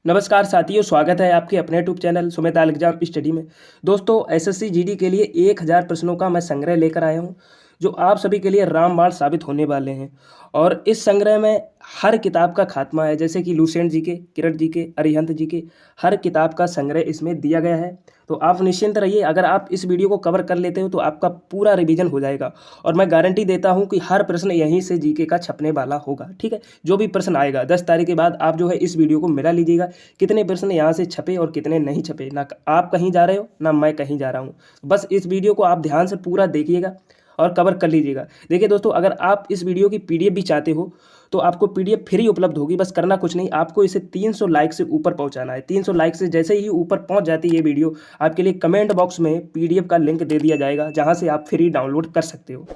नमस्कार साथियों, स्वागत है आपके अपने यूट्यूब चैनल सुमित आल एग्जाम स्टडी में। दोस्तों, एसएससी जीडी के लिए 1000 प्रश्नों का मैं संग्रह लेकर आया हूं, जो आप सभी के लिए रामबाण साबित होने वाले हैं। और इस संग्रह में हर किताब का खात्मा है, जैसे कि लुसेंट जी के, किरण जी के, अरिहंत जी के, हर किताब का संग्रह इसमें दिया गया है। तो आप निश्चिंत रहिए, अगर आप इस वीडियो को कवर कर लेते हो तो आपका पूरा रिवीजन हो जाएगा। और मैं गारंटी देता हूं कि हर प्रश्न यहीं से जीके का छपने वाला होगा। ठीक है, जो भी प्रश्न आएगा 10 तारीख के बाद आप जो है इस वीडियो को मिला लीजिएगा, कितने प्रश्न यहाँ से छपे और कितने नहीं छपे। ना आप कहीं जा रहे हो ना मैं कहीं जा रहा हूँ, बस इस वीडियो को आप ध्यान से पूरा देखिएगा और कवर कर लीजिएगा। देखिए दोस्तों, अगर आप इस वीडियो की पीडीएफ भी चाहते हो तो आपको पीडीएफ फ्री उपलब्ध होगी। बस करना कुछ नहीं, आपको इसे 300 लाइक से ऊपर पहुंचाना है। 300 लाइक से जैसे ही ऊपर पहुंच जाती है ये वीडियो, आपके लिए कमेंट बॉक्स में पीडीएफ का लिंक दे दिया जाएगा, जहां से आप फ्री डाउनलोड कर सकते हो।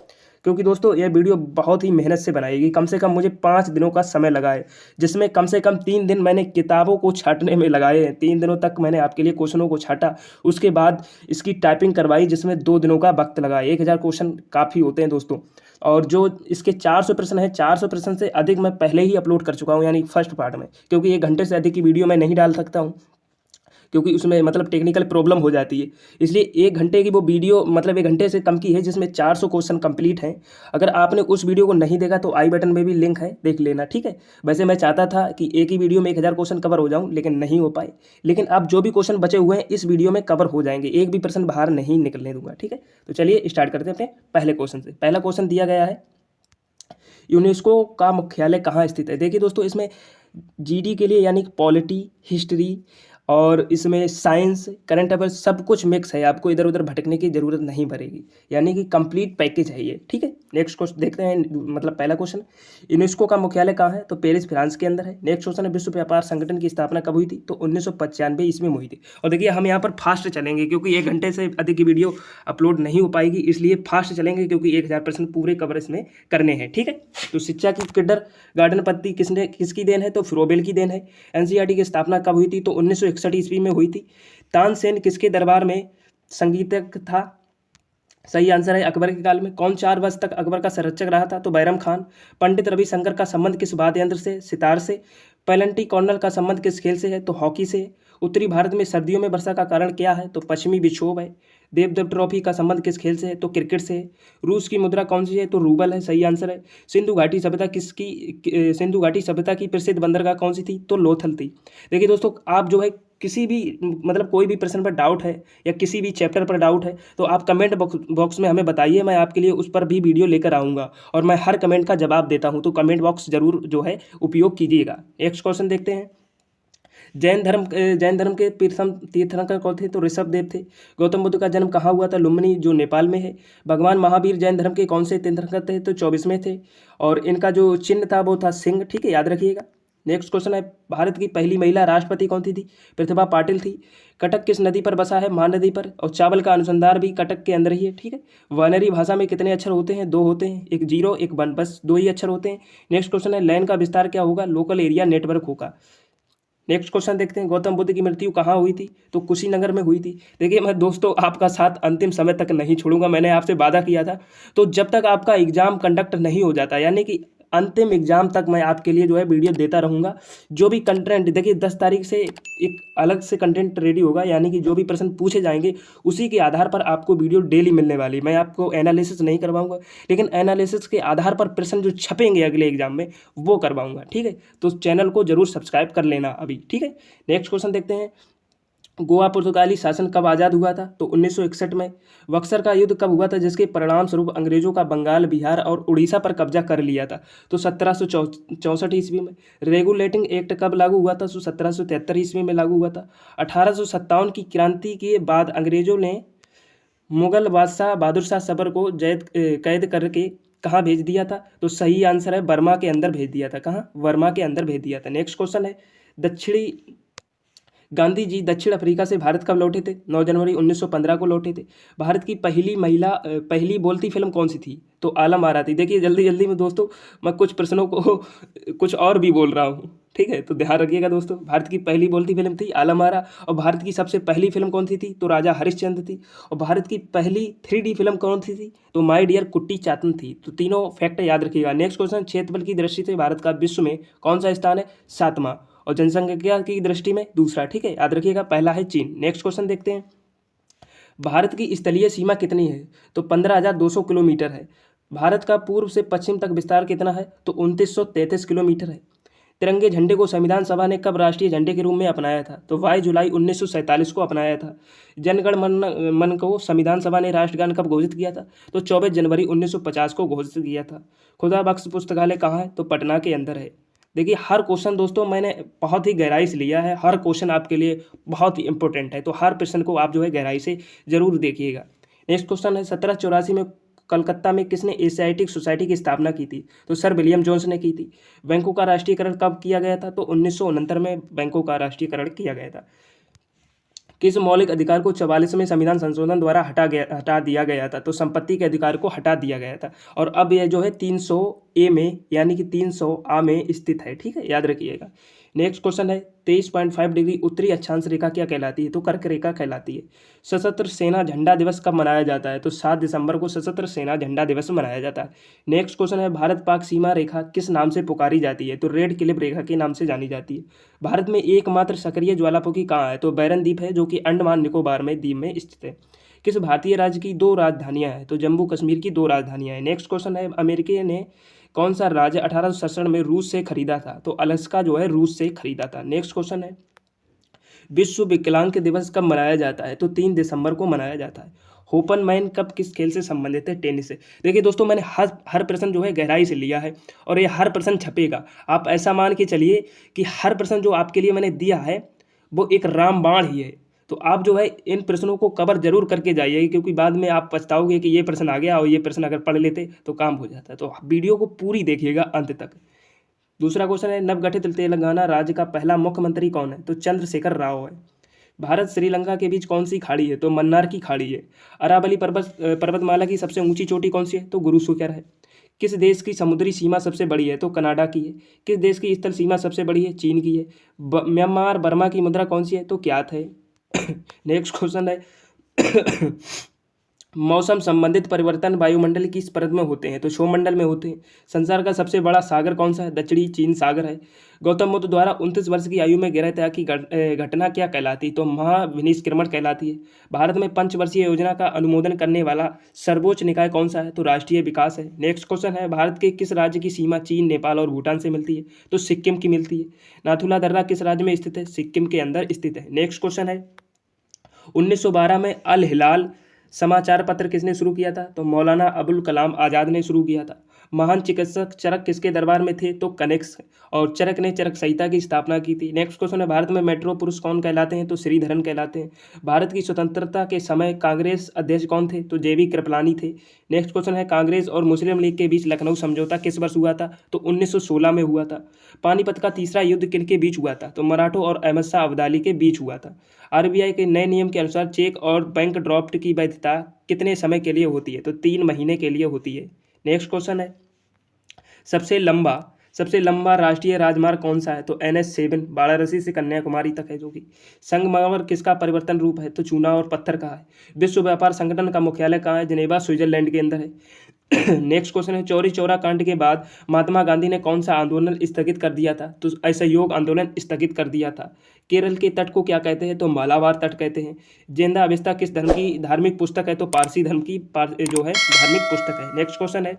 क्योंकि दोस्तों ये वीडियो बहुत ही मेहनत से बनाएगी, कम से कम मुझे 5 दिनों का समय लगा है, जिसमें कम से कम 3 दिन मैंने किताबों को छांटने में लगाए हैं। 3 दिनों तक मैंने आपके लिए क्वेश्चनों को छांटा, उसके बाद इसकी टाइपिंग करवाई, जिसमें 2 दिनों का वक्त लगा। 1000 क्वेश्चन काफ़ी होते हैं दोस्तों। और जो इसके 400 प्रश्न हैं, 400 प्रश्न से अधिक मैं पहले ही अपलोड कर चुका हूँ, यानी फर्स्ट पार्ट में। क्योंकि 1 घंटे से अधिक की वीडियो मैं नहीं डाल सकता हूँ, क्योंकि उसमें मतलब टेक्निकल प्रॉब्लम हो जाती है। इसलिए 1 घंटे की वो वीडियो, मतलब 1 घंटे से कम की है, जिसमें 400 क्वेश्चन कंप्लीट हैं। अगर आपने उस वीडियो को नहीं देखा तो आई बटन में भी लिंक है, देख लेना। ठीक है, वैसे मैं चाहता था कि एक ही वीडियो में 1000 क्वेश्चन कवर हो जाऊं, लेकिन नहीं हो पाए। लेकिन अब जो भी क्वेश्चन बचे हुए हैं इस वीडियो में कवर हो जाएंगे, एक भी प्रश्न बाहर नहीं निकलने दूंगा। ठीक है, तो चलिए स्टार्ट करते हैं अपने पहले क्वेश्चन से। पहला क्वेश्चन दिया गया है, यूनेस्को का मुख्यालय कहाँ स्थित है। देखिए दोस्तों, इसमें जीडी के लिए यानी पॉलिटी, हिस्ट्री और इसमें साइंस, करंट अफेयर्स सब कुछ मिक्स है। आपको इधर उधर भटकने की जरूरत नहीं पड़ेगी, यानी कि कंप्लीट पैकेज है ये। ठीक है, नेक्स्ट क्वेश्चन देखते हैं। मतलब पहला क्वेश्चन, यूनेस्को का मुख्यालय कहाँ है, तो पेरिस फ्रांस के अंदर है। नेक्स्ट क्वेश्चन है, विश्व व्यापार संगठन की स्थापना कब हुई थी, तो 1995 ईस्वी में हुई थी। और देखिए हम यहाँ पर फास्ट चलेंगे, क्योंकि 1 घंटे से अधिक की वीडियो अपलोड नहीं हो पाएगी, इसलिए फास्ट चलेंगे, क्योंकि 1000 प्रश्न पूरे कवर इसमें करने हैं। ठीक है, तो शिक्षा की किडर गार्डन पद्धति किसकी देन है, तो फ्रोबेल की देन है। एनसीईआरटी की स्थापना कब हुई थी, तो 1961 ईस्वी में हुई थी। तानसेन किसके दरबार में संगीतज्ञ था, सही आंसर है अकबर के काल में। कौन 4 वर्ष तक अकबर का संरक्षक रहा था, तो बैरम खान। पंडित रविशंकर का संबंध किस वाद्य यंत्र से, सितार से। पेलंटी कॉर्नल का संबंध किस खेल से है, तो हॉकी से। उत्तरी भारत में सर्दियों में वर्षा का कारण क्या है, तो पश्चिमी विक्षोभ है। देवदेव ट्रॉफी का संबंध किस खेल से है, तो क्रिकेट से है। रूस की मुद्रा कौन सी है, तो रूबल है, सही आंसर है। सिंधु घाटी सभ्यता की प्रसिद्ध बंदरगाह कौन सी थी, तो लोथल थी। देखिए दोस्तों, आप जो है किसी भी मतलब कोई भी प्रश्न पर डाउट है या किसी भी चैप्टर पर डाउट है तो आप कमेंट बॉक्स में हमें बताइए, मैं आपके लिए उस पर भी वीडियो लेकर आऊँगा और मैं हर कमेंट का जवाब देता हूँ। तो कमेंट बॉक्स जरूर जो है उपयोग कीजिएगा। नेक्स्ट क्वेश्चन देखते हैं। जैन धर्म के प्रथम तीर्थंकर कौन थे, तो ऋषभ देव थे। गौतम बुद्ध का जन्म कहाँ हुआ था, लुम्बिनी जो नेपाल में है। भगवान महावीर जैन धर्म के कौन से तीर्थंकर थे, तो 24वें थे। और इनका जो चिन्ह था वो था सिंह। ठीक है, याद रखिएगा। नेक्स्ट क्वेश्चन है, भारत की पहली महिला राष्ट्रपति कौन थी, प्रतिभा पाटिल थी। कटक किस नदी पर बसा है, महानदी पर। और चावल का अनुसंधान भी कटक के अंदर ही है। ठीक है, वानरी भाषा में कितने अक्षर होते हैं, 2 होते हैं, एक 0 एक 1, बस 2 ही अक्षर होते हैं। नेक्स्ट क्वेश्चन है, लैन का विस्तार क्या होगा, लोकल एरिया नेटवर्क होगा। नेक्स्ट क्वेश्चन देखते हैं, गौतम बुद्ध की मृत्यु कहाँ हुई थी, तो कुशीनगर में हुई थी। देखिए मैं दोस्तों आपका साथ अंतिम समय तक नहीं छोड़ूंगा, मैंने आपसे वादा किया था। तो जब तक आपका एग्जाम कंडक्ट नहीं हो जाता, यानी कि अंतिम एग्जाम तक मैं आपके लिए जो है वीडियो देता रहूँगा। जो भी कंटेंट, देखिए 10 तारीख से एक अलग से कंटेंट रेडी होगा, यानी कि जो भी प्रश्न पूछे जाएंगे उसी के आधार पर आपको वीडियो डेली मिलने वाली। मैं आपको एनालिसिस नहीं करवाऊंगा, लेकिन एनालिसिस के आधार पर प्रश्न जो छपेंगे अगले एग्जाम में वो करवाऊंगा। ठीक है, तो चैनल को जरूर सब्सक्राइब कर लेना अभी। ठीक है, नेक्स्ट क्वेश्चन देखते हैं। गोवा पुर्तगाली शासन कब आज़ाद हुआ था, तो 1961 में। बक्सर का युद्ध कब हुआ था, जिसके परिणाम स्वरूप अंग्रेजों का बंगाल, बिहार और उड़ीसा पर कब्जा कर लिया था, तो 1764 ईस्वी में। रेगुलेटिंग एक्ट कब लागू हुआ था, तो 1773 ईस्वी में लागू हुआ था। 1857 की क्रांति के बाद अंग्रेजों ने मुगल बादशाह बहादुर शाह सबर को कैद करके कहाँ भेज दिया था, तो सही आंसर है बर्मा के अंदर भेज दिया था। कहाँ, बर्मा के अंदर भेज दिया था। नेक्स्ट क्वेश्चन है, दक्षिणी गांधी जी दक्षिण अफ्रीका से भारत कब लौटे थे, 9 जनवरी 1915 को लौटे थे। भारत की पहली बोलती फिल्म कौन सी थी, तो आलम आरा थी। देखिए जल्दी जल्दी में दोस्तों मैं कुछ प्रश्नों को कुछ और भी बोल रहा हूँ, ठीक है, तो ध्यान रखिएगा दोस्तों। भारत की पहली बोलती फिल्म थी आलम आरा। और भारत की सबसे पहली फिल्म कौन सी थी, तो राजा हरिश्चंद्र थी। और भारत की पहली 3D फिल्म कौन सी थी, तो माय डियर कुट्टी चातन थी। तो तीनों फैक्ट याद रखिएगा। नेक्स्ट क्वेश्चन, क्षेत्रफल की दृष्टि से भारत का विश्व में कौन सा स्थान है, 7वां। और जनसंख्या की दृष्टि में दूसरा। ठीक है, याद रखिएगा, पहला है चीन। नेक्स्ट क्वेश्चन देखते हैं। भारत की स्थलीय सीमा कितनी है? तो 15,200 किलोमीटर है। भारत का पूर्व से पश्चिम तक विस्तार कितना है? तो 2933 किलोमीटर है। तिरंगे झंडे को संविधान सभा ने कब राष्ट्रीय झंडे के रूप में अपनाया था? तो 22 जुलाई 1947 को अपनाया था। जनगण मन को संविधान सभा ने राष्ट्रगान कब घोषित किया था? तो 24 जनवरी 1950 को घोषित किया था। खुदा बख्श पुस्तकालय कहाँ है? तो पटना के अंदर है। देखिए, हर क्वेश्चन दोस्तों मैंने बहुत ही गहराई से लिया है, हर क्वेश्चन आपके लिए बहुत ही इंपॉर्टेंट है, तो हर प्रश्न को आप जो है गहराई से जरूर देखिएगा। नेक्स्ट क्वेश्चन है, 1784 में कलकत्ता में किसने एशियाटिक सोसाइटी की स्थापना की थी? तो सर विलियम जोन्स ने की थी। बैंकों का राष्ट्रीयकरण कब किया गया था? तो 1969 में बैंकों का राष्ट्रीयकरण किया गया था। किस मौलिक अधिकार को 44वें संविधान संशोधन द्वारा हटा दिया गया था? तो संपत्ति के अधिकार को हटा दिया गया था। और अब यह जो है 300A में यानी कि 300A में स्थित है। ठीक है, याद रखिएगा। नेक्स्ट क्वेश्चन है, 23.5 डिग्री उत्तरी अक्षांश रेखा क्या कहलाती है? तो कर्क रेखा कहलाती है। सशस्त्र सेना झंडा दिवस कब मनाया जाता है? तो 7 दिसंबर को सशस्त्र सेना झंडा दिवस मनाया जाता है। नेक्स्ट क्वेश्चन है, भारत पाक सीमा रेखा किस नाम से पुकारी जाती है? तो रेड क्लिफ रेखा के नाम से जानी जाती है। भारत में एकमात्र सक्रिय ज्वालामुखी कहाँ है? तो बैरन द्वीप है, जो कि अंडमान निकोबार में द्वीप में स्थित है। किस भारतीय राज्य की 2 राजधानियां हैं? तो जम्मू कश्मीर की 2 राजधानियां हैं। नेक्स्ट क्वेश्चन है, अमेरिका ने कौन सा राज्य 1867 में रूस से खरीदा था? तो अलास्का जो है रूस से खरीदा था। नेक्स्ट क्वेश्चन है, विश्व विकलांग दिवस कब मनाया जाता है? तो 3 दिसंबर को मनाया जाता है। होपन मैन कब किस खेल से संबंधित है? टेनिस से। देखिए दोस्तों, मैंने हर प्रश्न जो है गहराई से लिया है और ये हर प्रश्न छपेगा। आप ऐसा मान के चलिए कि हर प्रश्न जो आपके लिए मैंने दिया है वो एक रामबाण ही है। तो आप जो है इन प्रश्नों को कवर जरूर करके जाइए, क्योंकि बाद में आप पछताओगे कि ये प्रश्न आ गया और ये प्रश्न अगर पढ़ लेते तो काम हो जाता। तो वीडियो को पूरी देखिएगा अंत तक। दूसरा क्वेश्चन है, नवगठित तेलंगाना राज्य का पहला मुख्यमंत्री कौन है? तो चंद्रशेखर राव है। भारत श्रीलंका के बीच कौन सी खाड़ी है? तो मन्नार की खाड़ी है। अरावली पर्वतमाला की सबसे ऊंची चोटी कौन सी है? तो गुरु शिखर है। किस देश की समुद्री सीमा सबसे बड़ी है? तो कनाडा की है। किस देश की स्थल सीमा सबसे बड़ी है? चीन की है। म्यांमार बर्मा की मुद्रा कौन सी है? तो क्यात है। नेक्स्ट क्वेश्चन है, मौसम संबंधित परिवर्तन वायुमंडल की किस परत में होते हैं? तो क्षोमंडल में होते हैं। संसार का सबसे बड़ा सागर कौन सा है? दक्षिणी चीन सागर है। गौतम बुद्ध द्वारा 29 वर्ष की आयु में गहरा त्याग की घटना क्या कहलाती? तो महाविनिष्क्रमण कहलाती है। भारत में पंचवर्षीय योजना का अनुमोदन करने वाला सर्वोच्च निकाय कौन सा है? तो राष्ट्रीय विकास है। नेक्स्ट क्वेश्चन है, भारत के किस राज्य की सीमा चीन, नेपाल और भूटान से मिलती है? तो सिक्किम की मिलती है। नाथुला दर्रा किस राज्य में स्थित है? सिक्किम के अंदर स्थित है। नेक्स्ट क्वेश्चन है, 1912 में अल हिलाल समाचार पत्र किसने शुरू किया था? तो मौलाना अबुल कलाम आज़ाद ने शुरू किया था। महान चिकित्सक चरक किसके दरबार में थे? तो कनेक्स, और चरक ने चरक संहिता की स्थापना की थी। नेक्स्ट क्वेश्चन है, भारत में मेट्रो पुरुष कौन कहलाते हैं? तो श्रीधरन कहलाते हैं। भारत की स्वतंत्रता के समय कांग्रेस अध्यक्ष कौन थे? तो जेबी कृपलानी थे। नेक्स्ट क्वेश्चन है, कांग्रेस और मुस्लिम लीग के बीच लखनऊ समझौता किस वर्ष हुआ था? तो 1916 में हुआ था। पानीपत का तीसरा युद्ध किनके बीच हुआ था? तो मराठों और अहमद शाह अब्दाली के बीच हुआ था। आरबीआई के नए नियम के अनुसार चेक और बैंक ड्राफ्ट की वैधता कितने समय के लिए होती है? तो 3 महीने के लिए होती है। नेक्स्ट क्वेश्चन है, सबसे लंबा राष्ट्रीय राजमार्ग कौन सा है? तो NH7 वाराणसी से कन्याकुमारी तक है, जो कि संगमरमर किसका परिवर्तन रूप है? तो चूना और पत्थर का है। विश्व व्यापार संगठन का मुख्यालय कहाँ है? जिनेवा स्विट्जरलैंड के अंदर है। नेक्स्ट क्वेश्चन है, चौरी चौरा कांड के बाद महात्मा गांधी ने कौन सा आंदोलन स्थगित कर दिया था? तो असहयोग आंदोलन स्थगित कर दिया था। केरल के तट को क्या कहते हैं? तो मालाबार तट कहते हैं। जिंदा अवस्था किस धर्म की धार्मिक पुस्तक है? तो पारसी धर्म की जो है धार्मिक पुस्तक है। नेक्स्ट क्वेश्चन है,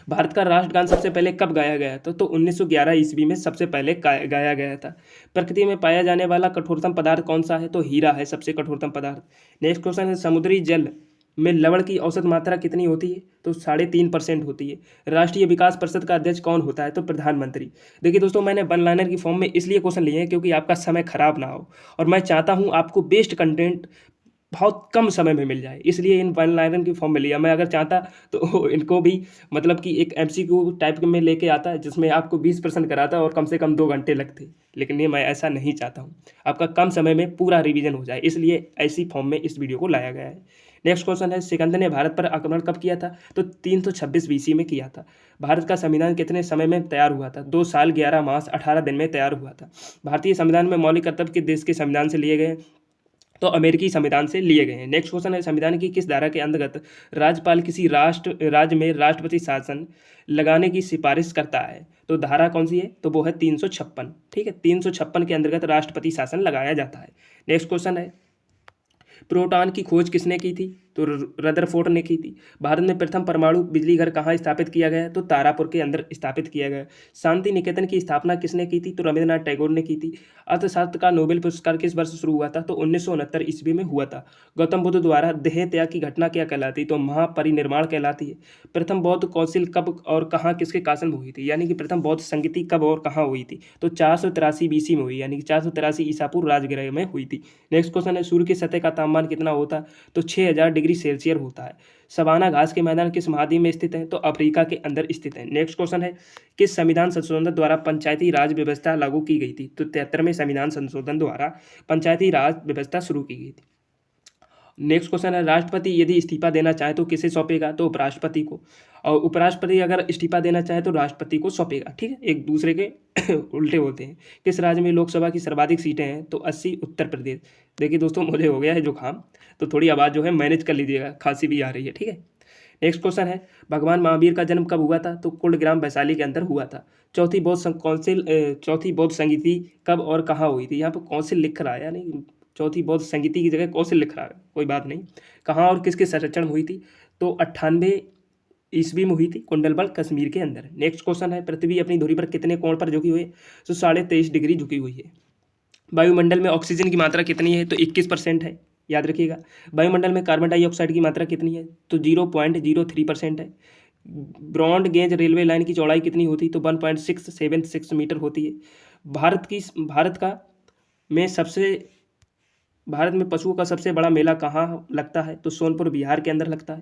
भारत का राष्ट्रगान सबसे पहले कब गाया गया था? तो 1911 ईस्वी में सबसे पहले गाया गया था। प्रकृति में पाया जाने वाला कठोरतम पदार्थ कौन सा है? तो हीरा है सबसे कठोरतम पदार्थ। नेक्स्ट क्वेश्चन है, समुद्री जल में लवण की औसत मात्रा कितनी होती है? तो 3.5% होती है। राष्ट्रीय विकास परिषद का अध्यक्ष कौन होता है? तो प्रधानमंत्री। देखिए दोस्तों, मैंने वन लाइनर की फॉर्म में इसलिए क्वेश्चन लिए हैं क्योंकि आपका समय खराब ना हो, और मैं चाहता हूं आपको बेस्ट कंटेंट बहुत कम समय में मिल जाए, इसलिए इन वन लाइनर की फॉर्म में लिया। मैं अगर चाहता तो इनको भी मतलब कि एक MCQ टाइप में लेके आता जिसमें आपको 20% कराता और कम से कम 2 घंटे लगते, लेकिन ये मैं ऐसा नहीं चाहता हूँ। आपका कम समय में पूरा रिवीजन हो जाए, इसलिए ऐसी फॉर्म में इस वीडियो को लाया गया है। नेक्स्ट क्वेश्चन है, सिकंदर ने भारत पर आक्रमण कब किया था? तो 326 BC में किया था। भारत का संविधान कितने समय में तैयार हुआ था? 2 साल 11 मास 18 दिन में तैयार हुआ था। भारतीय संविधान में मौलिक कर्तव्य किस देश के संविधान से लिए गए? तो अमेरिकी संविधान से लिए गए हैं। नेक्स्ट क्वेश्चन है, संविधान की किस धारा के अंतर्गत राज्यपाल किसी राज्य में राष्ट्रपति शासन लगाने की सिफारिश करता है? तो धारा कौन सी है? तो वो है 356। ठीक है, 356 के अंतर्गत राष्ट्रपति शासन लगाया जाता है। नेक्स्ट क्वेश्चन है, प्रोटॉन की खोज किसने की थी? तो रदरफोर्ड ने की थी। भारत में प्रथम परमाणु बिजली घर कहाँ स्थापित किया गया? तो तारापुर के अंदर स्थापित किया गया। शांति निकेतन की स्थापना किसने की थी? तो रविंद्रनाथ टैगोर ने की थी। अर्थशास्त्र का नोबेल पुरस्कार किस वर्ष शुरू हुआ था? तो 1969 ईस्वी में हुआ था। गौतम बुद्ध द्वारा देह त्याग की घटना क्या कहलाती? तो महापरिनिर्वाण कहलाती है। प्रथम बौद्ध कौंसिल कब और कहाँ किसके शासन में हुई थी? यानी कि प्रथम बौद्ध संगति कब और कहाँ हुई थी? तो 483 BC में हुई, यानी कि 483 ईसा पूर्व राजगृह में हुई थी। नेक्स्ट क्वेश्चन है, सूर्य की सतह का तापमान कितना होता है? तो 6000 डिग्री सेल्सियस होता है। सवाना घास के मैदान किस महाद्वीप में स्थित है? तो अफ्रीका के अंदर स्थित है। नेक्स्ट क्वेश्चन है, किस संविधान संशोधन द्वारा पंचायती राज व्यवस्था लागू की गई थी? तो 73वें संविधान संशोधन द्वारा पंचायती राज व्यवस्था शुरू की गई थी। नेक्स्ट क्वेश्चन है, राष्ट्रपति यदि इस्तीफा देना चाहे तो किसे सौंपेगा? तो उपराष्ट्रपति को। और उपराष्ट्रपति अगर इस्तीफा देना चाहे तो राष्ट्रपति को सौंपेगा। ठीक है, एक दूसरे के उल्टे होते हैं। किस राज्य में लोकसभा की सर्वाधिक सीटें हैं? तो 80 उत्तर प्रदेश। देखिए दोस्तों, मुझे हो गया है जुकाम, तो थोड़ी आवाज़ जो है मैनेज कर लीजिएगा, खांसी भी आ रही है। ठीक है, नेक्स्ट क्वेश्चन है, भगवान महावीर का जन्म कब हुआ था? तो कुंडग्राम वैशाली के अंदर हुआ था। चौथी बौद्ध संगीति कब और कहाँ हुई थी? यहाँ पर कौंसिल लिख रहा है, यानी चौथी बौद्ध संगीति की जगह कौंसिल लिख रहा है, कोई बात नहीं। कहाँ और किसके संरक्षण हुई थी? तो 98 ईस्वी में हुई थी, कुंडलबल कश्मीर के अंदर। नेक्स्ट क्वेश्चन है, पृथ्वी अपनी धुरी पर कितने कोण पर झुकी हुई है? तो 23.5 डिग्री झुकी हुई है। वायुमंडल में ऑक्सीजन की मात्रा कितनी है? तो 21% है, याद रखिएगा। वायुमंडल में कार्बन डाइऑक्साइड की मात्रा कितनी है? तो 0.03% है। ब्रॉड गेज रेलवे लाइन की चौड़ाई कितनी होती? तो 1.676 मीटर होती है। भारत में पशुओं का सबसे बड़ा मेला कहाँ लगता है? तो सोनपुर बिहार के अंदर लगता है।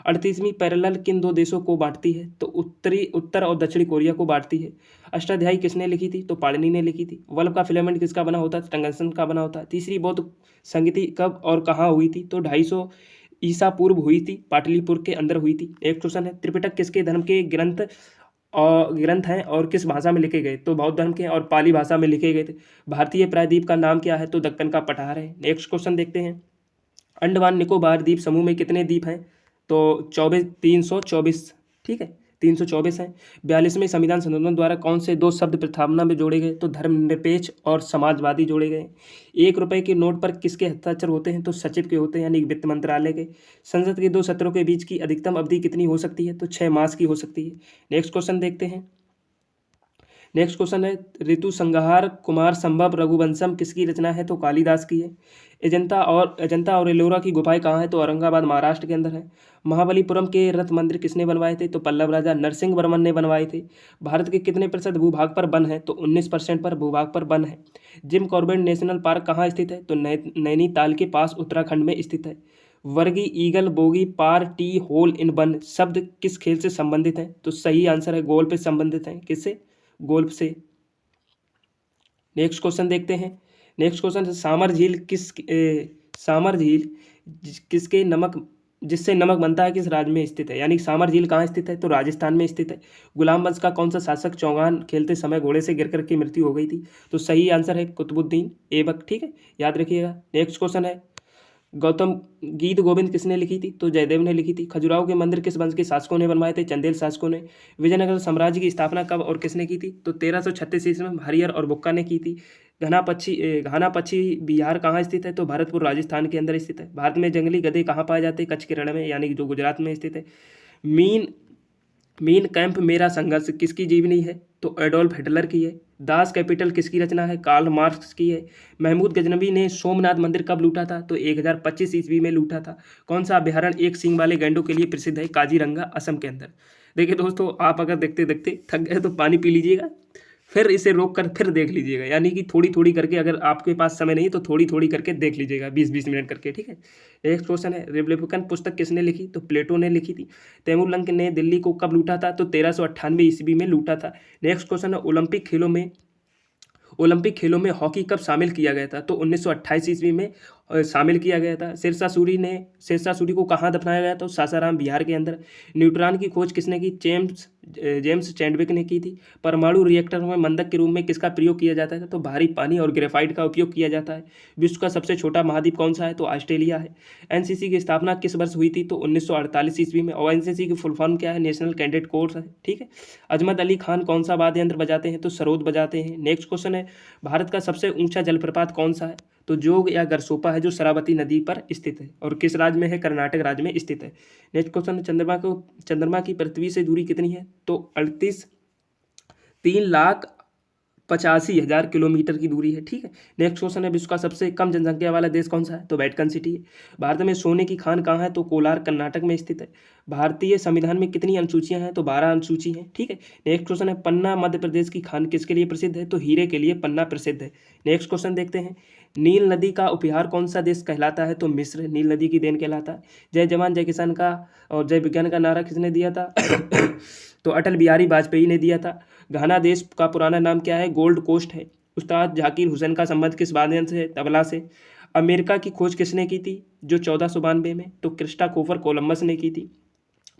38वीं पैरेलल किन दो देशों को बांटती है? तो उत्तर और दक्षिणी कोरिया को बांटती है। अष्टाध्यायी किसने लिखी थी? तो पाणिनि ने लिखी थी। बल्ब का फिलामेंट किसका बना होता है? टंगस्टन का बना होता है। तीसरी बौद्ध संगति कब और कहाँ हुई थी? तो 250 ईसा पूर्व हुई थी, पाटलिपुत्र के अंदर हुई थी। एक क्वेश्चन है, त्रिपिटक किसके धर्म के ग्रंथ हैं और किस भाषा में लिखे गए? तो बौद्ध धर्म के और पाली भाषा में लिखे गए थे। भारतीय प्रायद्वीप का नाम क्या है? तो दक्कन का पठार है। नेक्स्ट क्वेश्चन देखते हैं, अंडमान निकोबार द्वीप समूह में कितने द्वीप हैं? तो 324। ठीक है, 324 हैं। 42वें संविधान संशोधन द्वारा कौन से दो शब्द प्रस्तावना में जोड़े गए? तो धर्मनिरपेक्ष और समाजवादी जोड़े गए। 1 रुपये के नोट पर किसके हस्ताक्षर होते हैं? तो सचिव के होते हैं, यानी वित्त मंत्रालय के। संसद के 2 सत्रों के बीच की अधिकतम अवधि कितनी हो सकती है? तो 6 मास की हो सकती है। नेक्स्ट क्वेश्चन देखते हैं। नेक्स्ट क्वेश्चन है, ऋतु संहार कुमार संभव रघुवंशम किसकी रचना है? तो कालिदास की है। अजंता और एलोरा की गुफाएं कहाँ है? तो औरंगाबाद महाराष्ट्र के अंदर है। महाबलीपुरम के रथ मंदिर किसने बनवाए थे? तो पल्लव राजा नरसिंह वर्मन ने बनवाए थे। भारत के कितने प्रतिशत भूभाग पर वन है? तो 19% पर भूभाग पर वन है। जिम कॉर्बेट नेशनल पार्क कहाँ स्थित है? तो नैनीताल के पास उत्तराखंड में स्थित है। वर्गी, eagle, bogey, par, tee, hole in one शब्द किस खेल से संबंधित हैं? तो सही आंसर है गोल्फ से संबंधित है। किससे? गोल्फ से। नेक्स्ट क्वेश्चन देखते हैं। नेक्स्ट क्वेश्चन, सामर झील किसके जिससे नमक बनता है किस राज्य में स्थित है? यानी सामर झील कहाँ स्थित है? तो राजस्थान में स्थित है। गुलाम वंश का कौन सा शासक चौगान खेलते समय घोड़े से गिरकर की मृत्यु हो गई थी? तो सही आंसर है कुतुबुद्दीन ऐबक। ठीक है, याद रखिएगा। नेक्स्ट क्वेश्चन है, गीत गोविंद किसने लिखी थी? तो जयदेव ने लिखी थी। खजुराहो के मंदिर किस वंश के शासकों ने बनवाए थे? चंदेल शासकों ने। विजयनगर साम्राज्य की स्थापना कब और किसने की थी? तो 1336 ईस्वी में हरिहर और बुक्का ने की थी। घना पक्षी बिहार कहाँ स्थित है? तो भरतपुर राजस्थान के अंदर स्थित है। भारत में जंगली गधे कहाँ पाए जाते हैं? कच्छ के रण में, यानी जो गुजरात में स्थित है। मीन कैंप मेरा संघर्ष किसकी जीवनी है? तो एडोल्फ हिटलर की है। दास कैपिटल किसकी रचना है? कार्ल मार्क्स की है। महमूद गजनवी ने सोमनाथ मंदिर कब लूटा था? तो 1025 ईस्वी में लूटा था। कौन सा अभ्यारण्य एक सींग वाले गैंडों के लिए प्रसिद्ध है? काजीरंगा, असम के अंदर। देखिए दोस्तों, आप अगर देखते देखते थक गए तो पानी पी लीजिएगा, फिर इसे रोक कर फिर देख लीजिएगा, यानी कि थोड़ी थोड़ी करके, अगर आपके पास समय नहीं तो थोड़ी थोड़ी करके देख लीजिएगा, 20-20 मिनट करके। ठीक है, नेक्स्ट क्वेश्चन है, रिपब्लिकन पुस्तक किसने लिखी? तो प्लेटो ने लिखी थी। तैमूरलंग ने दिल्ली को कब लूटा था? तो 1398 ईस्वी में लूटा था। नेक्स्ट क्वेश्चन है, ओलंपिक खेलों में हॉकी कब शामिल किया गया था? तो 1928 ईस्वी में शामिल किया गया था। शेरशाह सूरी को कहाँ दफनाया गया था? तो सासाराम बिहार के अंदर। न्यूट्रॉन की खोज किसने की? जेम्स चैडविक ने की थी। परमाणु रिएक्टर में मंदक के रूप में किसका प्रयोग किया जाता है? तो भारी पानी और ग्रेफाइट का उपयोग किया जाता है। विश्व का सबसे छोटा महाद्वीप कौन सा है? तो ऑस्ट्रेलिया है। एनसीसी की स्थापना किस वर्ष हुई थी? तो 1948 ईस्वी में। और एनसीसी की फुल फॉर्म क्या है? नेशनल कैडेट कोर्स है, ठीक है। अजमत अली खान कौन सा वाद्य यंत्र बजाते हैं? तो सरोद बजाते हैं। नेक्स्ट क्वेश्चन है, भारत का सबसे ऊंचा जलप्रपात कौन सा है? तो जोग या गरसोपा है, जो शरावती नदी पर स्थित है। और किस राज्य में है? कर्नाटक राज्य में स्थित है। नेक्स्ट क्वेश्चन, चंद्रमा की पृथ्वी से दूरी कितनी है? तो 3,85,000 किलोमीटर की दूरी है, ठीक है। नेक्स्ट क्वेश्चन है, विश्व का सबसे कम जनसंख्या वाला देश कौन सा है? तो वेटिकन सिटी है। भारत में सोने की खान कहाँ है? तो कोलार कर्नाटक में स्थित है। भारतीय संविधान में कितनी अनुसूचियां हैं? तो 12 अनुसूची हैं, ठीक है। नेक्स्ट क्वेश्चन है, पन्ना मध्य प्रदेश की खान किसके लिए प्रसिद्ध है? तो हीरे के लिए पन्ना प्रसिद्ध है। नेक्स्ट क्वेश्चन देखते हैं, नील नदी का उपहार कौन सा देश कहलाता है? तो मिस्र नील नदी की देन कहलाता है। जय जवान जय किसान का और जय विज्ञान का नारा किसने दिया था? तो अटल बिहारी वाजपेयी ने दिया था। घाना देश का पुराना नाम क्या है? गोल्ड कोस्ट है। उस्ताद जाकिर हुसैन का संबंध किस वाद्य से? तबला से। अमेरिका की खोज किसने की थी? जो 1492 में? तो क्रिस्टोफर कोलंबस ने की थी।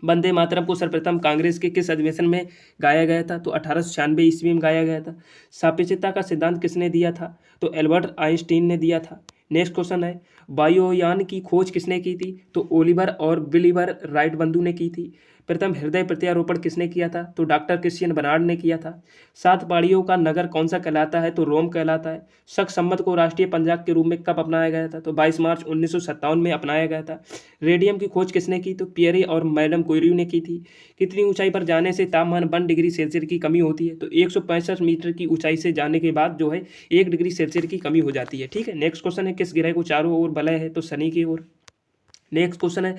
वंदे मातरम को सर्वप्रथम कांग्रेस के किस अधिवेशन में गाया गया था? तो 1896 ईस्वी में गाया गया था। सापेक्षता का सिद्धांत किसने दिया था? तो एल्बर्ट आइंस्टीन ने दिया था। नेक्स्ट क्वेश्चन है, वायुयान की खोज किसने की थी? तो ओलिवर और विलिबर राइट बंधु ने की थी। प्रथम हृदय प्रत्यारोपण किसने किया था? तो डॉक्टर क्रिश्चियन बर्नार्ड ने किया था। 7 पहाड़ियों का नगर कौन सा कहलाता है? तो रोम कहलाता है। शक संवत को राष्ट्रीय पंजाब के रूप में कब अपनाया गया था? तो 22 मार्च 1957 में अपनाया गया था। रेडियम की खोज किसने की? तो पियरे और मैडम क्यूरी ने की थी। कितनी ऊंचाई पर जाने से तापमान 1 डिग्री सेल्सियस की कमी होती है? तो 165 मीटर की ऊंचाई से जाने के बाद जो है 1 डिग्री सेल्सियस की कमी हो जाती है, ठीक है। नेक्स्ट क्वेश्चन है, किस ग्रह को चारों ओर वलय है? तो शनि की ओर। नेक्स्ट क्वेश्चन है,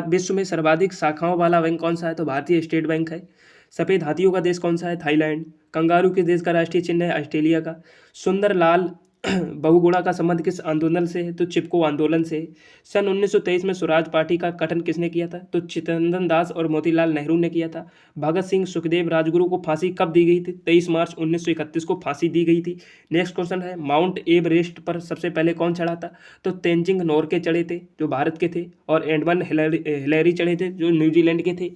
विश्व में सर्वाधिक शाखाओं वाला बैंक कौन सा है? तो भारतीय स्टेट बैंक है। सफेद हाथियों का देश कौन सा है? थाईलैंड। कंगारू किस देश का राष्ट्रीय चिन्ह है? ऑस्ट्रेलिया का। सुंदर लाल बहुगुणा का संबंध किस आंदोलन से है? तो चिपको आंदोलन से। सन 1923 में स्वराज पार्टी का गठन किसने किया था? तो चित्तरंजन दास और मोतीलाल नेहरू ने किया था। भगत सिंह सुखदेव राजगुरु को फांसी कब दी गई थी? 23 मार्च 1931 को फांसी दी गई थी। नेक्स्ट क्वेश्चन है, माउंट एवरेस्ट पर सबसे पहले कौन चढ़ा था? तो तेंजिंग नोरके चढ़े थे, जो भारत के थे। और एडमंड हिलेरी चढ़े थे, जो न्यूजीलैंड के थे।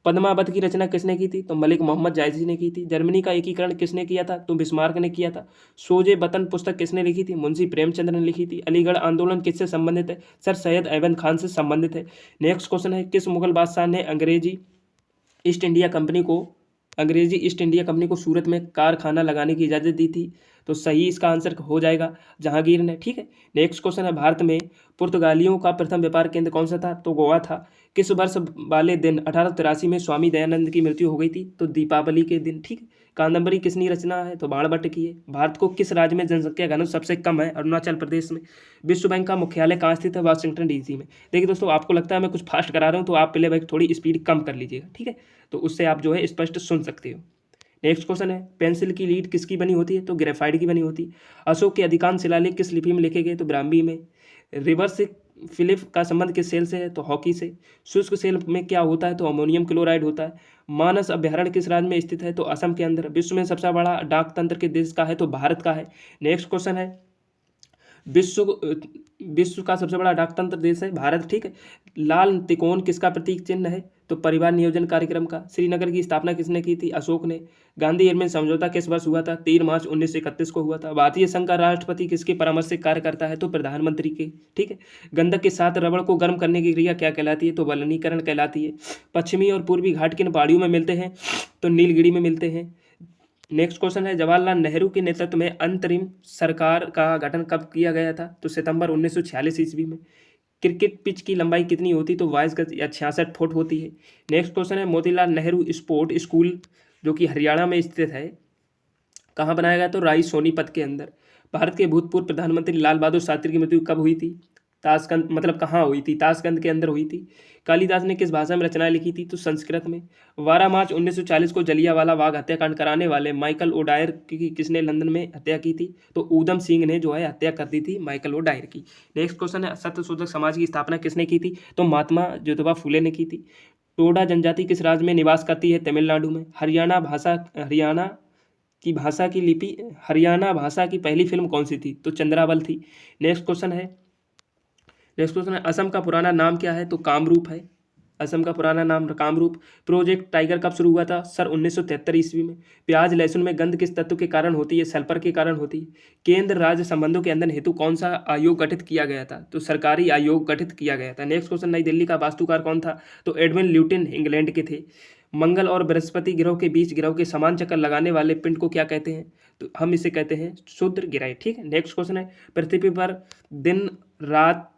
पद्मावत की रचना किसने की थी? तो मलिक मोहम्मद जायसी ने की थी। जर्मनी का एकीकरण किसने किया था? तो बिस्मार्क ने किया था। सोजे वतन पुस्तक किसने लिखी थी? मुंशी प्रेमचंद्र ने लिखी थी। अलीगढ़ आंदोलन किससे संबंधित है? सर सैयद अहमद खान से संबंधित है। नेक्स्ट क्वेश्चन है, किस मुगल बादशाह ने अंग्रेजी ईस्ट इंडिया कंपनी को सूरत में कारखाना लगाने की इजाज़त दी थी? तो सही इसका आंसर हो जाएगा जहांगीर ने, ठीक है। नेक्स्ट क्वेश्चन है, भारत में पुर्तगालियों का प्रथम व्यापार केंद्र कौन सा था? तो गोवा था। किस वर्ष वाले दिन 1883 में स्वामी दयानंद की मृत्यु हो गई थी? तो दीपावली के दिन, ठीक है। कादम्बरी किसनी रचना है? तो बाणभट्ट की है। भारत को किस राज्य में जनसंख्या घनत्व सबसे कम है? अरुणाचल प्रदेश में। विश्व बैंक का मुख्यालय कहाँ स्थित है? वाशिंगटन डीसी में। देखिए दोस्तों, आपको लगता है मैं कुछ फास्ट करा रहा हूँ, तो आप पहले भाई थोड़ी स्पीड कम कर लीजिएगा, ठीक है। तो उससे आप जो है स्पष्ट सुन सकते हो। नेक्स्ट क्वेश्चन है, पेंसिल की लीड किसकी बनी होती है? तो ग्रेफाइट की बनी होती है। अशोक के अधिकांश शिलालेख किस लिपि में लिखे गए? तो ब्राह्मी में। रिवर्स फिलिप का संबंध किस सेल से है? तो हॉकी से। शुष्क सेल में क्या होता है? तो अमोनियम क्लोराइड होता है। मानस अभ्यारण्य किस राज्य में स्थित है? तो असम के अंदर। विश्व में सबसे बड़ा डाक तंत्र किस देश का है? तो भारत का है। नेक्स्ट क्वेश्चन है, विश्व का सबसे बड़ा डाकतंत्र देश है भारत, ठीक है। लाल त्रिकोण किसका प्रतीक चिन्ह है? तो परिवार नियोजन कार्यक्रम का। श्रीनगर की स्थापना किसने की थी? अशोक ने। गांधी एरमेन समझौता किस वर्ष हुआ था? 3 मार्च 1931 को हुआ था। भारतीय संघ का राष्ट्रपति किसके परामर्श से कार्य करता है? तो प्रधानमंत्री के, ठीक है। गंधक के साथ रबड़ को गर्म करने की क्रिया क्या कहलाती है? तो वलनीकरण कहलाती है। पश्चिमी और पूर्वी घाट किन पहाड़ियों में मिलते हैं? तो नीलगिरी में मिलते हैं। नेक्स्ट क्वेश्चन है, जवाहरलाल नेहरू के नेतृत्व में अंतरिम सरकार का गठन कब किया गया था? तो सितंबर 1946 ईस्वी में। क्रिकेट पिच की लंबाई कितनी होती? तो 22 गज या 66 फुट होती है। नेक्स्ट क्वेश्चन है, मोतीलाल नेहरू स्पोर्ट स्कूल जो कि हरियाणा में स्थित है, कहाँ बनाया गया? तो राई सोनीपत के अंदर। भारत के भूतपूर्व प्रधानमंत्री लाल बहादुर शास्त्री की मृत्यु कब हुई थी? ताशकंद, मतलब कहाँ हुई थी? ताशकंद के अंदर हुई थी। कालिदास ने किस भाषा में रचनाएं लिखी थी? तो संस्कृत में। 12 मार्च 1940 को जलियांवाला बाग हत्याकांड कराने वाले माइकल ओडायर की किसने लंदन में हत्या की थी? तो ऊधम सिंह ने जो है हत्या कर दी थी माइकल ओडायर की। नेक्स्ट क्वेश्चन है, सत्यशोधक समाज की स्थापना किसने की थी? तो महात्मा ज्योतिबा फूले ने की थी। टोडा जनजाति किस राज्य में निवास करती है? तमिलनाडु में। हरियाणा भाषा की पहली फिल्म कौन सी थी? तो चंद्रावल थी। नेक्स्ट क्वेश्चन है, नेक्स्ट क्वेश्चन है असम का पुराना नाम क्या है? तो कामरूप है। असम का पुराना नाम कामरूप। प्रोजेक्ट टाइगर कब शुरू हुआ था? सर 1973 ईस्वी में। प्याज लहसुन में गंध किस तत्व के कारण होती है? सल्फर के कारण होती है। केंद्र राज्य संबंधों के अंदर हेतु कौन सा आयोग गठित किया गया था? तो सरकारी आयोग गठित किया गया था। नेक्स्ट क्वेश्चन नई दिल्ली का वास्तुकार कौन था? तो एडविन ल्यूटिन इंग्लैंड के थे। मंगल और बृहस्पति ग्रह के बीच ग्रह के समान चक्कर लगाने वाले पिंड को क्या कहते हैं? तो हम इसे कहते हैं क्षुद्र ग्रह। ठीक है। नेक्स्ट क्वेश्चन है दिन रात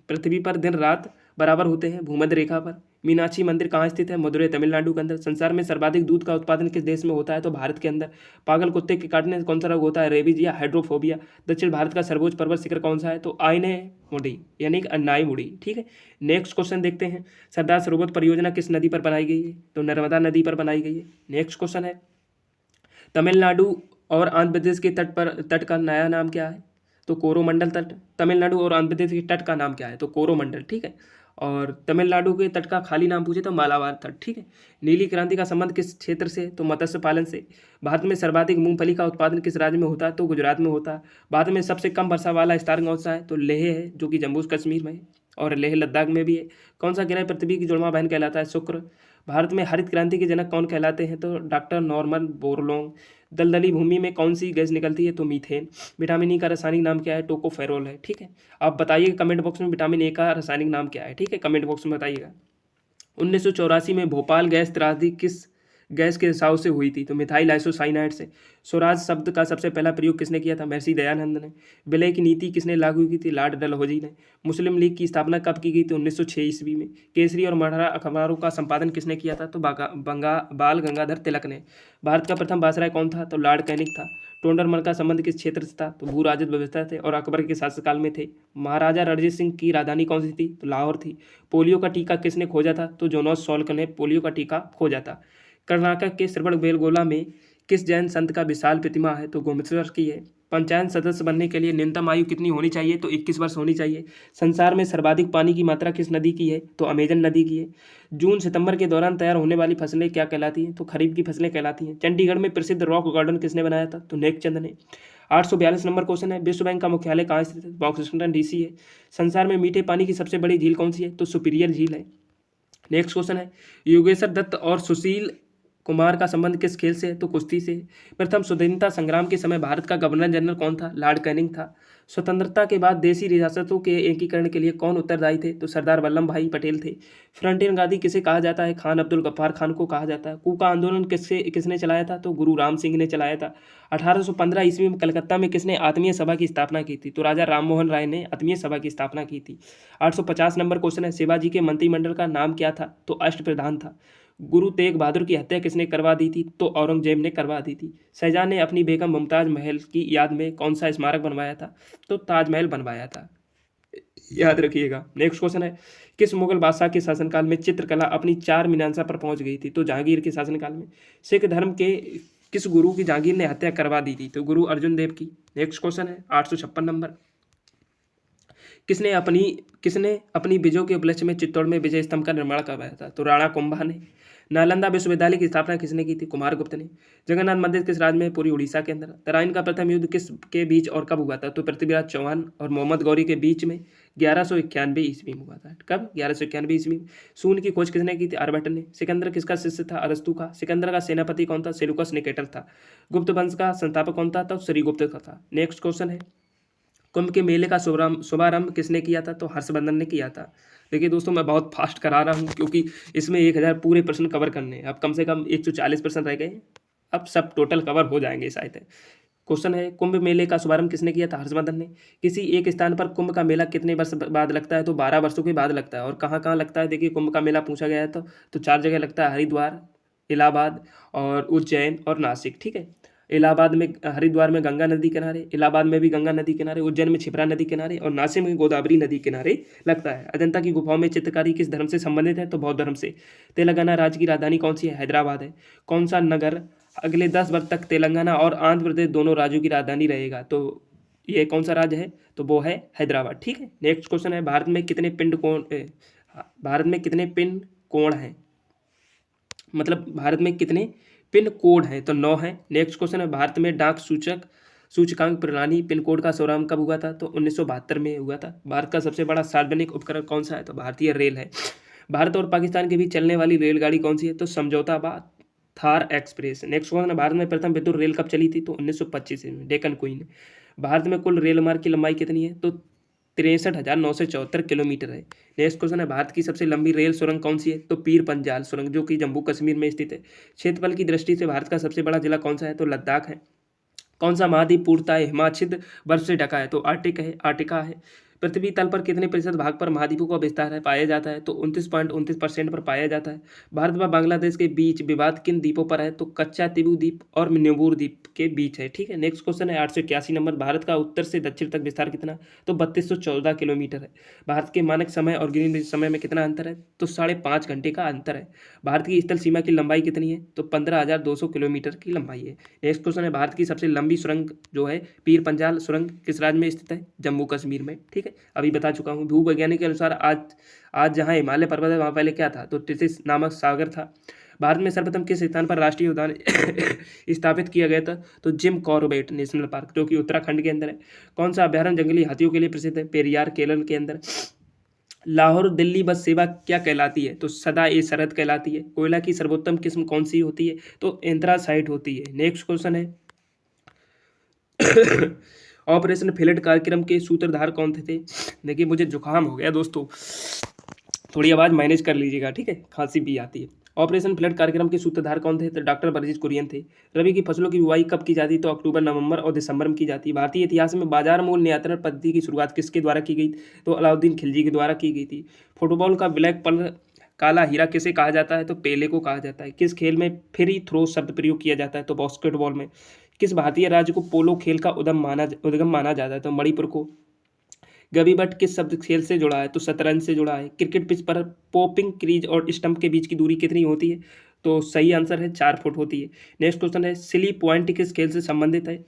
पृथ्वी पर दिन रात बराबर होते हैं? भूमध्य रेखा पर। मीनाक्षी मंदिर कहाँ स्थित है? मदुरै तमिलनाडु के अंदर। संसार में सर्वाधिक दूध का उत्पादन किस देश में होता है? तो भारत के अंदर। पागल कुत्ते के काटने से कौन सा रोग होता है? रेबीज या हाइड्रोफोबिया। दक्षिण भारत का सर्वोच्च पर्वत शिखर कौन सा है? तो आइने मुड़ी यानी कि अन्नाई मुड़ी। ठीक है। नेक्स्ट क्वेश्चन देखते हैं सरदार सरोवर परियोजना किस नदी पर बनाई गई है? तो नर्मदा नदी पर बनाई गई है। नेक्स्ट क्वेश्चन है तमिलनाडु और आंध्र प्रदेश के तट का नया नाम क्या है? तो कोरोमंडल तट। तमिलनाडु और आंध्र प्रदेश के तट का नाम क्या है? तो कोरोमंडल। ठीक है। और तमिलनाडु के तट का खाली नाम पूछे तो मालाबार तट। ठीक है। नीली क्रांति का संबंध किस क्षेत्र से? तो मत्स्य पालन से। भारत में सर्वाधिक मूंगफली का उत्पादन किस राज्य में होता है? तो गुजरात में होता है। भारत में सबसे कम वर्षा वाला स्थान कौन सा है? तो लेह है, जो कि जम्मू कश्मीर में है और लेह लद्दाख में भी है। कौन सा ग्रह पृथ्वी की जुड़वां बहन कहलाता है? शुक्र। भारत में हरित क्रांति के जनक कौन कहलाते हैं? तो डॉक्टर नॉर्मन बोरलॉन्ग। दलदली भूमि में कौन सी गैस निकलती है? तो मीथेन। विटामिन ई का रासायनिक नाम क्या है? टोकोफेरोल है। ठीक है। आप बताइए कमेंट बॉक्स में विटामिन ए का रासायनिक नाम क्या है? ठीक है, कमेंट बॉक्स में बताइएगा। 1984 में भोपाल गैस त्रासदी किस गैस के रिसाव से हुई थी? तो मिथाइल आइसोसाइनाइड से। स्वराज शब्द का सबसे पहला प्रयोग किसने किया था? महर्षि दयानंद ने। विलय की नीति किसने लागू की थी? लॉर्ड डलहौजी ने। मुस्लिम लीग की स्थापना कब की गई थी? 1906 ईस्वी में। केसरी और मराठा अखबारों का संपादन किसने किया था? तो बाल गंगाधर तिलक ने। भारत का प्रथम वायसराय कौन था? तो लॉर्ड कैनिंग था। टोंडरमल का संबंध किस क्षेत्र से था? तो भू राजस्व व्यवस्था थे और अकबर के शासनकाल में थे। महाराजा रणजीत सिंह की राजधानी कौन सी थी? तो लाहौर थी। पोलियो का टीका किसने खोजा था? तो जोनास सॉल्क ने पोलियो का टीका खोजा था। कर्नाटक के श्रवणबेलगोला में किस जैन संत का विशाल प्रतिमा है? तो गोमतेश्वर की है। पंचायत सदस्य बनने के लिए न्यूनतम आयु कितनी होनी चाहिए? तो 21 वर्ष होनी चाहिए। संसार में सर्वाधिक पानी की मात्रा किस नदी की है? तो अमेजन नदी की है। जून सितंबर के दौरान तैयार होने वाली फसलें क्या कहलाती हैं? तो खरीफ की फसलें कहलाती हैं। चंडीगढ़ में प्रसिद्ध रॉक गार्डन किसने बनाया था? तो नेकचंद ने। 842 नंबर क्वेश्चन है विश्व बैंक का मुख्यालय कहाँ स्थित है? वाशिंगटन डीसी है। संसार में मीठे पानी की सबसे बड़ी झील कौन सी है? तो सुपीरियर झील है। नेक्स्ट क्वेश्चन है योगेश्वर दत्त और सुशील कुमार का संबंध किस खेल से है? तो कुश्ती से। प्रथम स्वतंत्रता संग्राम के समय भारत का गवर्नर जनरल कौन था? लॉर्ड कैनिंग था। स्वतंत्रता के बाद देशी रियासतों के एकीकरण के लिए कौन उत्तरदायी थे? तो सरदार वल्लभ भाई पटेल थे। फ्रंटियर गांधी किसे कहा जाता है? खान अब्दुल गफ्फार खान को कहा जाता है। कूका आंदोलन किसने चलाया था? तो गुरु राम सिंह ने चलाया था। 1815 ईस्वी में कलकत्ता में किसने आत्मीय सभा की स्थापना की थी? तो राजा राममोहन राय ने आत्मीय सभा की स्थापना की थी। 850 नंबर क्वेश्चन है शिवाजी के मंत्रिमंडल का नाम क्या था? तो अष्टप्रधान था। गुरु तेग बहादुर की हत्या किसने करवा दी थी? तो औरंगजेब ने करवा दी थी। शाहजहां ने अपनी बेगम मुमताज महल की याद में कौन सा स्मारक बनवाया था? तो ताजमहल बनवाया था, याद रखिएगा। नेक्स्ट क्वेश्चन है किस मुगल बादशाह के शासनकाल में चित्रकला अपनी चार मीमांसा पर पहुंच गई थी? तो जहांगीर के शासनकाल में। सिख धर्म के किस गुरु की जहांगीर ने हत्या करवा दी थी? तो गुरु अर्जुन देव की। नेक्स्ट क्वेश्चन है 856 नंबर किसने अपनी विजयों के उपलक्ष्य में चित्तौड़ में विजय स्तंभ का निर्माण करवाया था? तो राणा कुंभा ने। नालंदा विश्वविद्यालय की स्थापना किसने की थी? कुमारगुप्त ने। जगन्नाथ मंदिर किस राज्य में? पूरी उड़ीसा के अंदर। तराइन का प्रथम युद्ध किस के बीच और कब हुआ था? तो पृथ्वीराज चौहान और मोहम्मद गौरी के बीच में 1191 ईस्वी में हुआ था। कब? 1191 ईस्वी में। शून्य की खोज किसने की थी? आर्यभट्ट ने। सिकंदर किसका शिष्य था? अरस्तु का। सिकंदर का सेनापति कौन था? सेल्यूकस निकेटर था। गुप्त वंश का संस्थापक कौन था? तो श्रीगुप्त का था। नेक्स्ट क्वेश्चन है कुंभ के मेले का शुभारंभ किसने किया था? तो हर्षवर्धन ने किया था। देखिए दोस्तों मैं बहुत फास्ट करा रहा हूँ क्योंकि इसमें 1000 पूरे प्रश्न कवर करने हैं। अब कम से कम 140 प्रश्न रह गए, अब सब टोटल कवर हो जाएंगे शायद। क्वेश्चन है कुंभ मेले का शुभारंभ किसने किया था? हर्षवर्धन ने। किसी एक स्थान पर कुंभ का मेला कितने वर्ष बाद लगता है? तो 12 वर्षों के बाद लगता है। और कहाँ कहाँ लगता है? देखिए कुंभ का मेला पूछा गया है तो 4 जगह लगता है, हरिद्वार, इलाहाबाद और उज्जैन और नासिक। ठीक है। इलाहाबाद में हरिद्वार में गंगा नदी किनारे, इलाहाबाद में भी गंगा नदी किनारे, उज्जैन में क्षिप्रा नदी किनारे और नासिक में गोदावरी नदी किनारे लगता है। अजंता की गुफाओं में चित्रकारी किस धर्म से संबंधित है? तो बौद्ध धर्म से। तेलंगाना राज्य की राजधानी कौन सी है? हैदराबाद है। कौन सा नगर अगले 10 वर्ष तक तेलंगाना और आंध्र प्रदेश दोनों राज्यों की राजधानी रहेगा? तो ये कौन सा राज्य है? तो वो है हैदराबाद। ठीक है। नेक्स्ट क्वेश्चन है भारत में कितने पिन कोण हैं? मतलब भारत में कितने पिन कोड हैं? तो 9 है। नेक्स्ट क्वेश्चन है भारत में डाक सूचक सूचकांक प्रणाली पिन कोड का शुभारंभ कब हुआ था? तो 1972 में हुआ था। भारत का सबसे बड़ा सार्वजनिक उपकरण कौन सा है? तो भारतीय रेल है। भारत और पाकिस्तान के बीच चलने वाली रेलगाड़ी कौन सी है? तो समझौता Thar express. Next question, Bharat में प्रथम विद्युत रेल कब चली थी? तो 1925 में, डेक्कन क्वीन। भारत में कुल रेल मार्ग की लंबाई कितनी है? तो 63,974 किलोमीटर है। नेक्स्ट क्वेश्चन है, भारत की सबसे लंबी रेल सुरंग कौन सी है? तो पीर पंजाल सुरंग, जो कि जम्मू कश्मीर में स्थित है। क्षेत्रफल की दृष्टि से भारत का सबसे बड़ा जिला कौन सा है? तो लद्दाख है। कौन सा महाद्वीप पूर्णतः हिमाच्छिद बर्फ से ढका है? तो आर्टिका है। पृथ्वी तल पर कितने प्रतिशत भाग पर महाद्वीपों का विस्तार है पाया जाता है? तो 29.29% पर पाया जाता है। भारत व बांग्लादेश के बीच विवाद किन द्वीपों पर है? तो कच्चा तिबू द्वीप और न्यूबूर द्वीप के बीच है। ठीक है। नेक्स्ट क्वेश्चन है 881 नंबर, भारत का उत्तर से दक्षिण तक विस्तार कितना? तो 3214 किलोमीटर है। भारत के मानक समय और ग्रीनविच समय में कितना अंतर है? तो 5.5 घंटे का अंतर है। भारत की स्थल सीमा की लंबाई कितनी है? तो 15,200 किलोमीटर की लंबाई है। नेक्स्ट क्वेश्चन है, भारत की सबसे लंबी सुरंग जो है पीर पंजाल सुरंग किस राज्य में स्थित है? जम्मू कश्मीर में। ठीक है, अभी बता चुका हूँ। भूवैज्ञानिक के अनुसार आज जहाँ हिमालय पर्वत है वहाँ पहले क्या था? तो टिसिस नामक सागर था। भारत में सर्वप्रथम किस स्थान पर राष्ट्रीय उद्यान स्थापित किया गया था? तो जिम कॉर्बेट नेशनल पार्क, जो कि उत्तराखंड के अंदर है। कौन सा अभ्यारण्य जंगली हाथियों के लिए प्रसिद्ध है? पेरियार केरल के अंदर। लाहौर दिल्ली बस सेवा क्या कहलाती है? तो सदा ए सरहद कहलाती है। कोयला की सर्वोत्तम किस्म कौन सी होती है? तो एंथ्रासाइट होती है। नेक्स्ट क्वेश्चन है ऑपरेशन फ्लड कार्यक्रम के सूत्रधार कौन थे? देखिए, मुझे जुकाम हो गया दोस्तों, थोड़ी आवाज़ मैनेज कर लीजिएगा, ठीक है, खांसी भी आती है। ऑपरेशन फ्लड कार्यक्रम के सूत्रधार कौन थे? तो डॉक्टर वर्गीस कुरियन थे। रबी की फसलों की बुआई कब की जाती है? तो अक्टूबर, नवंबर और दिसंबर में की जाती है। भारतीय इतिहास में बाजार मूल्य नियंत्रण पद्धति की शुरुआत किसके द्वारा की गई? तो अलाउद्दीन खिलजी के द्वारा की गई थी। फुटबॉल का ब्लैक पर्ल काला हीरा किसे कहा जाता है? तो पेले को कहा जाता है। किस खेल में फ्री थ्रो शब्द प्रयोग किया जाता है? तो बास्केटबॉल में। किस भारतीय राज्य को पोलो खेल का उद्गम माना जाता है? तो मणिपुर को। गवी भट्ट किस शब्द खेल से जुड़ा है? तो शतरंज से जुड़ा है। क्रिकेट पिच पर पॉपिंग क्रीज और स्टंप के बीच की दूरी कितनी होती है? तो सही आंसर है 4 फुट होती है। नेक्स्ट क्वेश्चन है, सिली पॉइंट किस खेल से संबंधित है?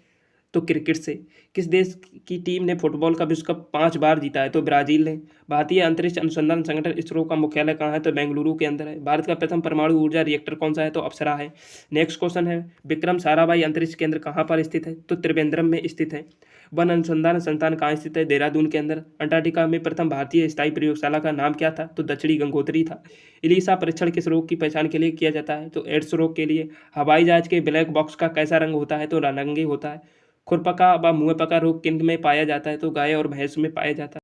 तो क्रिकेट से। किस देश की टीम ने फुटबॉल का विश्व कप 5 बार जीता है? तो ब्राजील ने। भारतीय अंतरिक्ष अनुसंधान संगठन इसरो का मुख्यालय कहाँ है? तो बेंगलुरु के अंदर है। भारत का प्रथम परमाणु ऊर्जा रिएक्टर कौन सा है? तो अप्सरा है। नेक्स्ट क्वेश्चन है, विक्रम साराभाई अंतरिक्ष केंद्र कहाँ पर स्थित है? तो त्रिवेंद्रम में स्थित है। वन अनुसंधान संस्थान कहाँ स्थित है? देहरादून के अंदर। अंटार्कटिका में प्रथम भारतीय स्थायी प्रयोगशाला का नाम क्या था? तो दक्षिणी गंगोत्री था। इलिसा परीक्षण किस रोग की पहचान के लिए किया जाता है? तो एड्स रोग के लिए। हवाई जहाज के ब्लैक बॉक्स का कैसा रंग होता है? तो नारंगी होता है। खुरपका व मुंहपका रोग किन में पाया जाता है? तो गाय और भैंस में पाया जाता है।